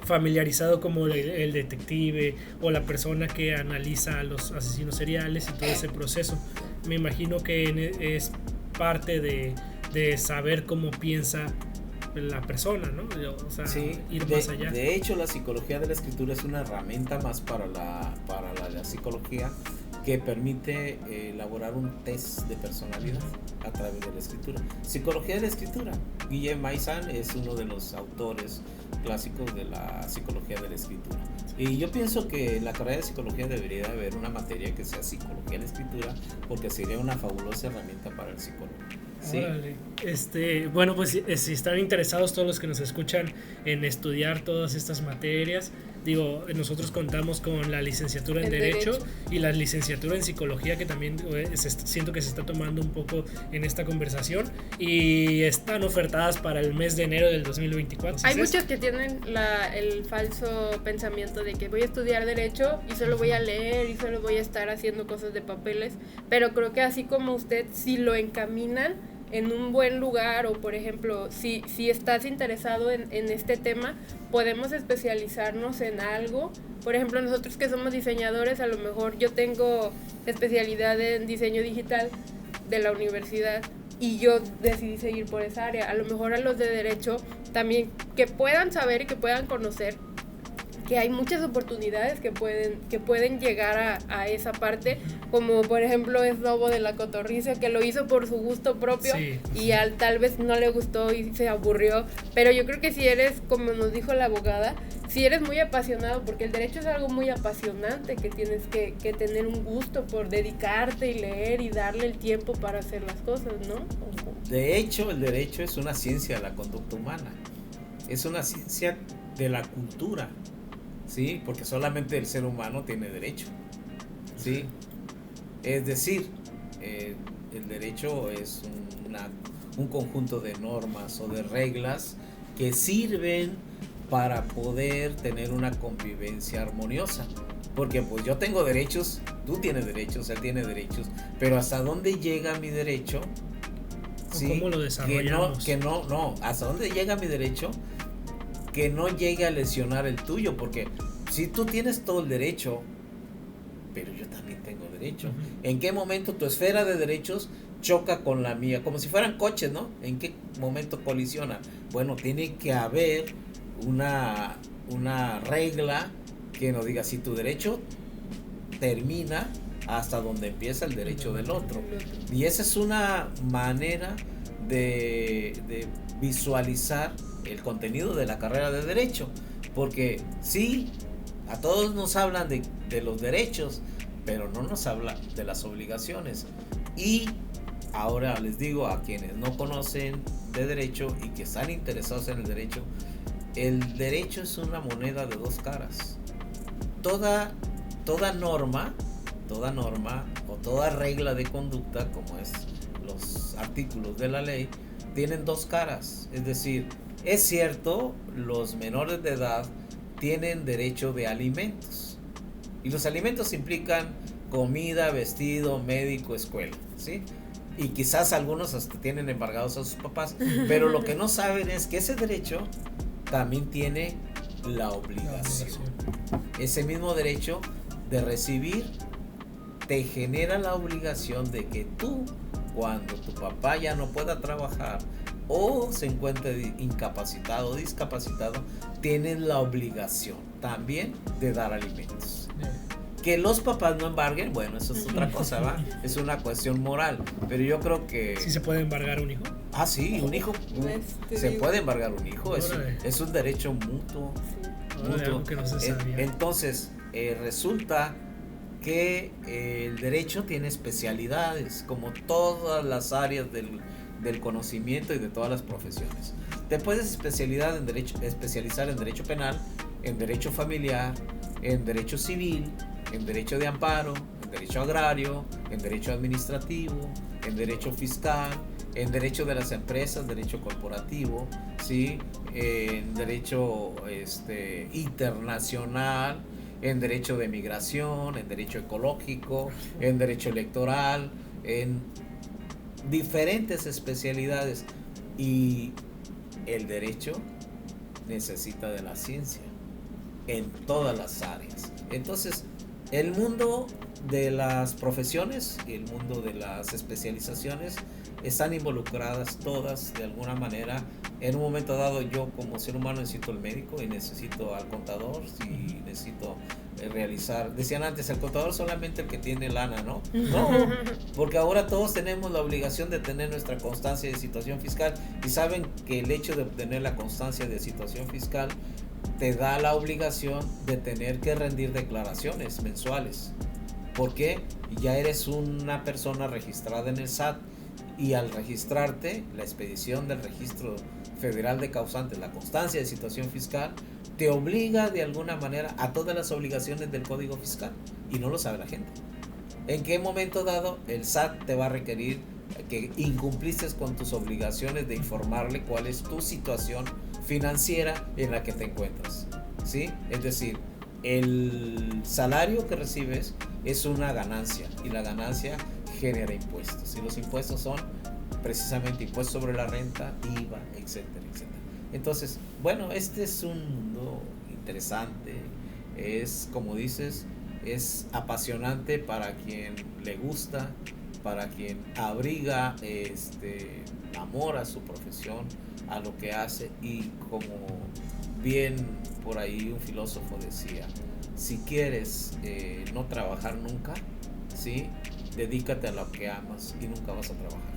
familiarizado como el detective o la persona que analiza a los asesinos seriales y todo ese proceso. Me imagino que es parte de saber cómo piensa la persona, ¿no? O sea, Sí, ir más allá. De hecho, la psicología de la escritura es una herramienta más para la psicología, que permite elaborar un test de personalidad a través de la escritura. Psicología de la escritura. Guillem Maizan es uno de los autores clásicos de la psicología de la escritura. Y yo pienso que en la carrera de psicología debería haber una materia que sea psicología de la escritura, porque sería una fabulosa herramienta para el psicólogo. Sí. Órale. Bueno, pues si están interesados todos los que nos escuchan en estudiar todas estas materias, digo, nosotros contamos con la licenciatura en Derecho y la licenciatura en Psicología, que también siento que se está tomando un poco en esta conversación, y están ofertadas para el mes de enero del 2024. Hay muchos que tienen el falso pensamiento de que voy a estudiar Derecho y solo voy a leer y solo voy a estar haciendo cosas de papeles, pero creo que así como usted, si lo encaminan en un buen lugar, o por ejemplo, si estás interesado en este tema, podemos especializarnos en algo. Por ejemplo, nosotros que somos diseñadores, a lo mejor yo tengo especialidad en diseño digital de la universidad y yo decidí seguir por esa área. A lo mejor a los de Derecho también, que puedan saber y que puedan conocer que hay muchas oportunidades que pueden llegar a esa parte, como por ejemplo es Lobo de la Cotorrisa, que lo hizo por su gusto propio, Sí. y tal vez no le gustó y se aburrió, pero yo creo que si eres, como nos dijo la abogada, si eres muy apasionado, porque el derecho es algo muy apasionante, que tienes que tener un gusto por dedicarte y leer y darle el tiempo para hacer las cosas, ¿no? De hecho, el derecho es una ciencia de la conducta humana, es una ciencia de la cultura, ¿sí? Porque solamente el ser humano tiene derecho, ¿sí? Es decir, el derecho es un conjunto de normas o de reglas que sirven para poder tener una convivencia armoniosa. Porque pues yo tengo derechos, tú tienes derechos, él tiene derechos, pero ¿hasta dónde llega mi derecho? ¿Sí? ¿Cómo lo desarrollamos? No, ¿hasta dónde llega mi derecho? Que no llegue a lesionar el tuyo, porque si tú tienes todo el derecho, pero yo también tengo derecho. ¿En qué momento tu esfera de derechos choca con la mía? Como si fueran coches, ¿no? ¿En qué momento colisionan? Bueno, tiene que haber una regla que nos diga si tu derecho termina hasta donde empieza el derecho del otro. Y esa es una manera de visualizar el contenido de la carrera de derecho, porque sí, a todos nos hablan de los derechos, pero no nos habla de las obligaciones. Y ahora les digo a quienes no conocen de derecho y que están interesados en el derecho es una moneda de dos caras. Toda norma o toda regla de conducta, como es los artículos de la ley, tienen dos caras. Es decir, es cierto, los menores de edad tienen derecho de alimentos, y los alimentos implican comida, vestido, médico, escuela, ¿sí? Y quizás algunos hasta tienen embargados a sus papás, pero lo que no saben es que ese derecho también tiene la obligación. Ese mismo derecho de recibir te genera la obligación de que tú, cuando tu papá ya no pueda trabajar o se encuentre incapacitado o discapacitado, tienes la obligación también de dar alimentos. Que los papás no embarguen, bueno, eso es otra cosa, ¿va? Es una cuestión moral, pero yo creo que... ¿Sí se puede embargar un hijo? Ah, sí, un hijo. Se puede embargar un hijo, es un derecho mutuo. Algo que no se sabía. Entonces, resulta que el derecho tiene especialidades, como todas las áreas del conocimiento y de todas las profesiones. Te puedes especializar en derecho penal, en derecho familiar, en derecho civil, en derecho de amparo, en derecho agrario, en derecho administrativo, en derecho fiscal, en derecho de las empresas, derecho corporativo, ¿sí? En derecho internacional, en derecho de migración, en derecho ecológico, en derecho electoral, en diferentes especialidades. Y el derecho necesita de la ciencia en todas las áreas. Entonces, el mundo de las profesiones y el mundo de las especializaciones están involucradas todas de alguna manera. En un momento dado, yo como ser humano necesito el médico y necesito al contador y necesito realizar. Decían antes, el contador solamente el que tiene lana, ¿no? No, porque ahora todos tenemos la obligación de tener nuestra constancia de situación fiscal, y saben que el hecho de obtener la constancia de situación fiscal te da la obligación de tener que rendir declaraciones mensuales. ¿Por qué? Ya eres una persona registrada en el SAT, y al registrarte, la expedición del Registro Federal de Causantes, la constancia de situación fiscal, te obliga de alguna manera a todas las obligaciones del Código Fiscal, y no lo sabe la gente. ¿En qué momento dado el SAT te va a requerir que incumpliste con tus obligaciones de informarle cuál es tu situación financiera en la que te encuentras? ¿Sí? Es decir, el salario que recibes es una ganancia, y la ganancia genera impuestos, y los impuestos son precisamente impuestos sobre la renta, IVA, etcétera, etcétera. Entonces, bueno, este es un mundo interesante, es, como dices, es apasionante para quien le gusta, para quien abriga amor a su profesión, a lo que hace, y como bien por ahí un filósofo decía, si quieres no trabajar nunca, ¿sí? Dedícate a lo que amas y nunca vas a trabajar.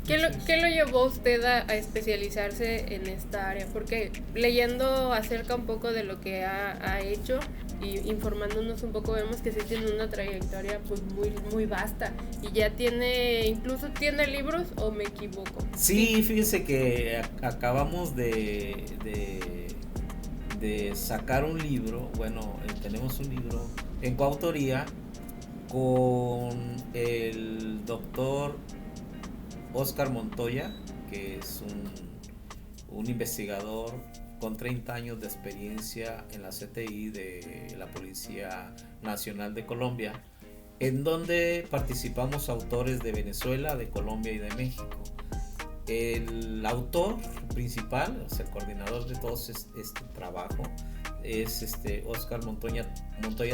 ¿Qué lo llevó usted a especializarse en esta área? Porque leyendo acerca un poco de lo que ha hecho y informándonos un poco, vemos que sí tiene una trayectoria pues muy vasta y ya incluso tiene libros, ¿o me equivoco? Sí, fíjense que acabamos de sacar un libro, bueno, tenemos un libro en coautoría con el doctor Oscar Montoya, que es un investigador con 30 años de experiencia en la CTI de la Policía Nacional de Colombia, en donde participamos autores de Venezuela, de Colombia y de México. El autor principal, o sea, el coordinador de todo este trabajo, es Oscar Montoya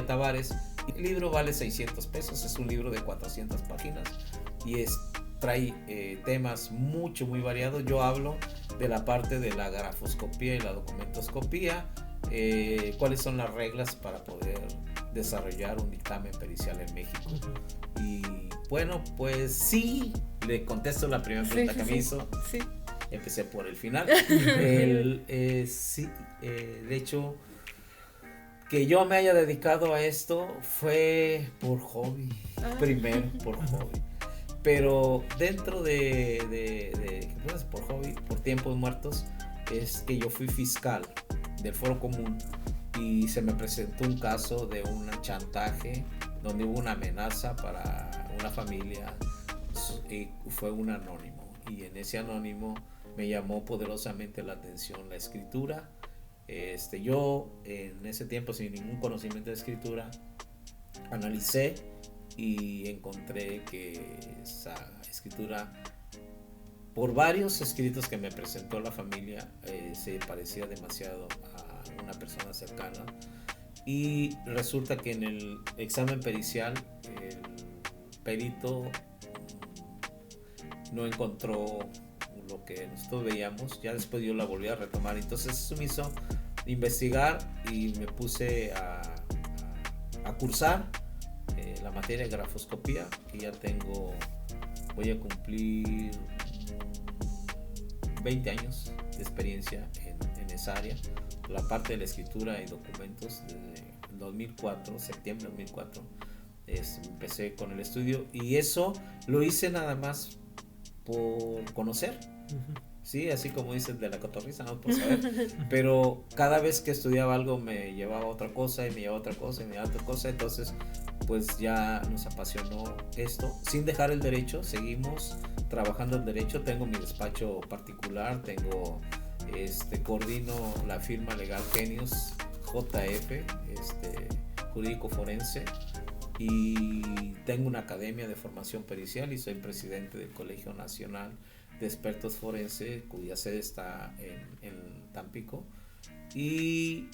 Tavares. El libro vale 600 pesos, es un libro de 400 páginas y trae temas muy variados. Yo hablo de la parte de la grafoscopía y la documentoscopía, cuáles son las reglas para poder desarrollar un dictamen pericial en México. Y bueno, pues sí, le contesto la primera pregunta que me hizo. Sí. Empecé por el final. De hecho, que yo me haya dedicado a esto fue por hobby, primero por hobby. Pero dentro pues por hobby, por tiempos muertos, es que yo fui fiscal del Foro Común y se me presentó un caso de un chantaje donde hubo una amenaza para una familia y fue un anónimo, y en ese anónimo me llamó poderosamente la atención la escritura. Yo en ese tiempo, sin ningún conocimiento de escritura, analicé y encontré que esa escritura, por varios escritos que me presentó la familia, se parecía demasiado a una persona cercana, y resulta que en el examen pericial el perito no encontró lo que nosotros veíamos. Ya después yo la volví a retomar, entonces eso me hizo investigar y me puse a cursar la materia de grafoscopía, que ya voy a cumplir 20 años de experiencia en esa área. La parte de la escritura y documentos desde el 2004, septiembre de 2004, empecé con el estudio, y eso lo hice nada más por conocer. Sí, así como dices de la cotorriza, no por saber, pero cada vez que estudiaba algo me llevaba a otra cosa y me llevaba a otra cosa y me llevaba a otra cosa. Entonces pues ya nos apasionó esto, sin dejar el derecho. Seguimos trabajando el derecho. Tengo mi despacho particular, coordino la firma legal Genius JF, jurídico forense, y tengo una academia de formación pericial y soy presidente del Colegio Nacional de Expertos Forenses, cuya sede está en Tampico, y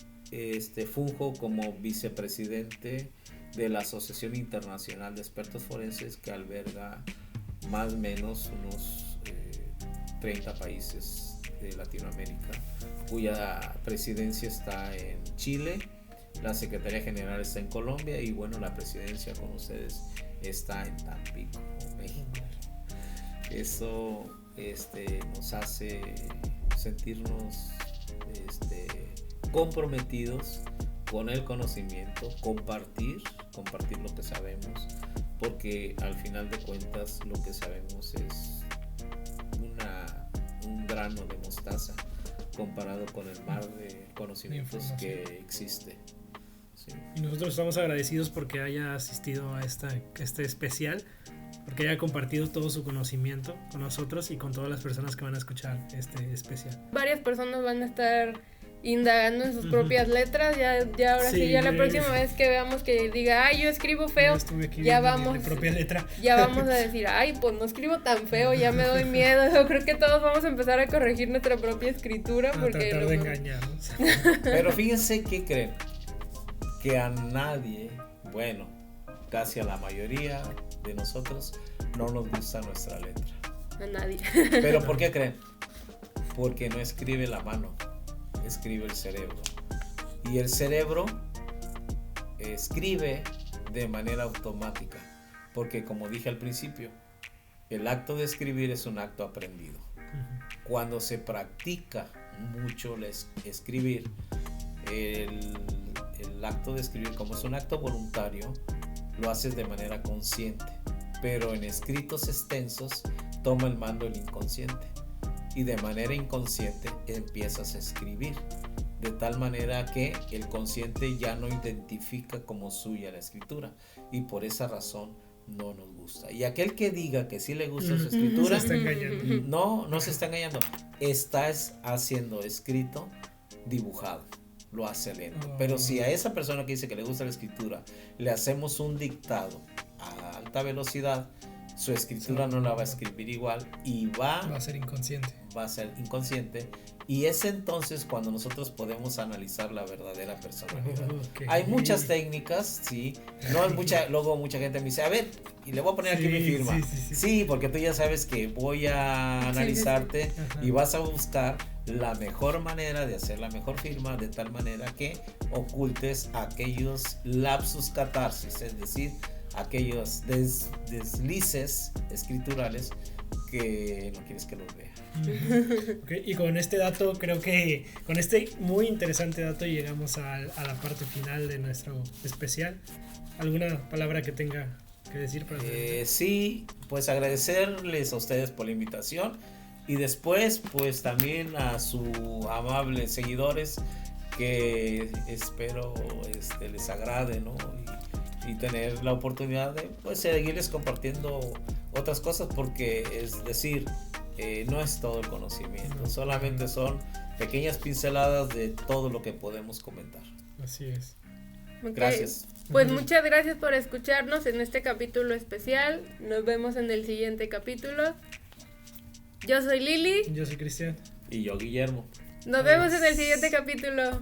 funjo como vicepresidente de la Asociación Internacional de Expertos Forenses, que alberga más o menos unos 30 países de Latinoamérica, cuya presidencia está en Chile, la Secretaría General está en Colombia, y bueno, la presidencia con ustedes está en Tampico, México. Eso nos hace sentirnos comprometidos con el conocimiento, compartir lo que sabemos, porque al final de cuentas lo que sabemos es un grano de mostaza comparado con el mar de conocimientos que existe. Sí. Y nosotros estamos agradecidos porque haya asistido a este especial, porque haya compartido todo su conocimiento con nosotros y con todas las personas que van a escuchar este especial. Varias personas van a estar indagando en sus propias letras. Ya ahora sí, la próxima vez que veamos que diga, ay, yo escribo feo, ya vamos, mi propia letra. Ya vamos a decir, ay, pues no escribo tan feo, ya me doy miedo. Yo creo que todos vamos a empezar a corregir nuestra propia escritura, porque tratar de engañarnos. Pero fíjense que creen que a nadie, bueno, casi a la mayoría de nosotros no nos gusta nuestra letra. A nadie. ¿Pero por qué creen? Porque no escribe la mano, escribe el cerebro. y el cerebro escribe de manera automática, porque como dije al principio, el acto de escribir es un acto aprendido. Cuando se practica mucho escribir, el acto de escribir, como es un acto voluntario, lo haces de manera consciente, pero en escritos extensos toma el mando el inconsciente y de manera inconsciente empiezas a escribir, de tal manera que el consciente ya no identifica como suya la escritura y por esa razón no nos gusta. Y aquel que diga que sí le gusta su escritura, se está engañando. no se está engañando, estás haciendo escrito dibujado, lo hace lento. Pero si a esa persona que dice que le gusta la escritura le hacemos un dictado a alta velocidad, su escritura no la va a escribir igual y va a ser inconsciente. Va a ser inconsciente, y es entonces cuando nosotros podemos analizar la verdadera personalidad. Okay. Hay muchas técnicas, sí, no es mucha, luego mucha gente me dice, a ver, y le voy a poner aquí mi firma. Sí, porque tú ya sabes que voy a analizarte y vas a buscar la mejor manera de hacer la mejor firma, de tal manera que ocultes aquellos lapsus catarsis, es decir, aquellos deslices escriturales que no quieres que los vea. Okay, y con este dato, creo que con este muy interesante dato llegamos a la parte final de nuestro especial. ¿Alguna palabra que tenga que decir para sí, pues agradecerles a ustedes por la invitación y después pues también a sus amables seguidores, que espero les agrade, ¿no? Y tener la oportunidad de pues seguirles compartiendo otras cosas, porque es decir, no es todo el conocimiento, solamente son pequeñas pinceladas de todo lo que podemos comentar. Así es. Okay. Gracias. Pues muchas gracias por escucharnos en este capítulo especial. Nos vemos en el siguiente capítulo. Yo soy Lili. Yo soy Cristian. Y yo, Guillermo. Nos vemos en el siguiente capítulo.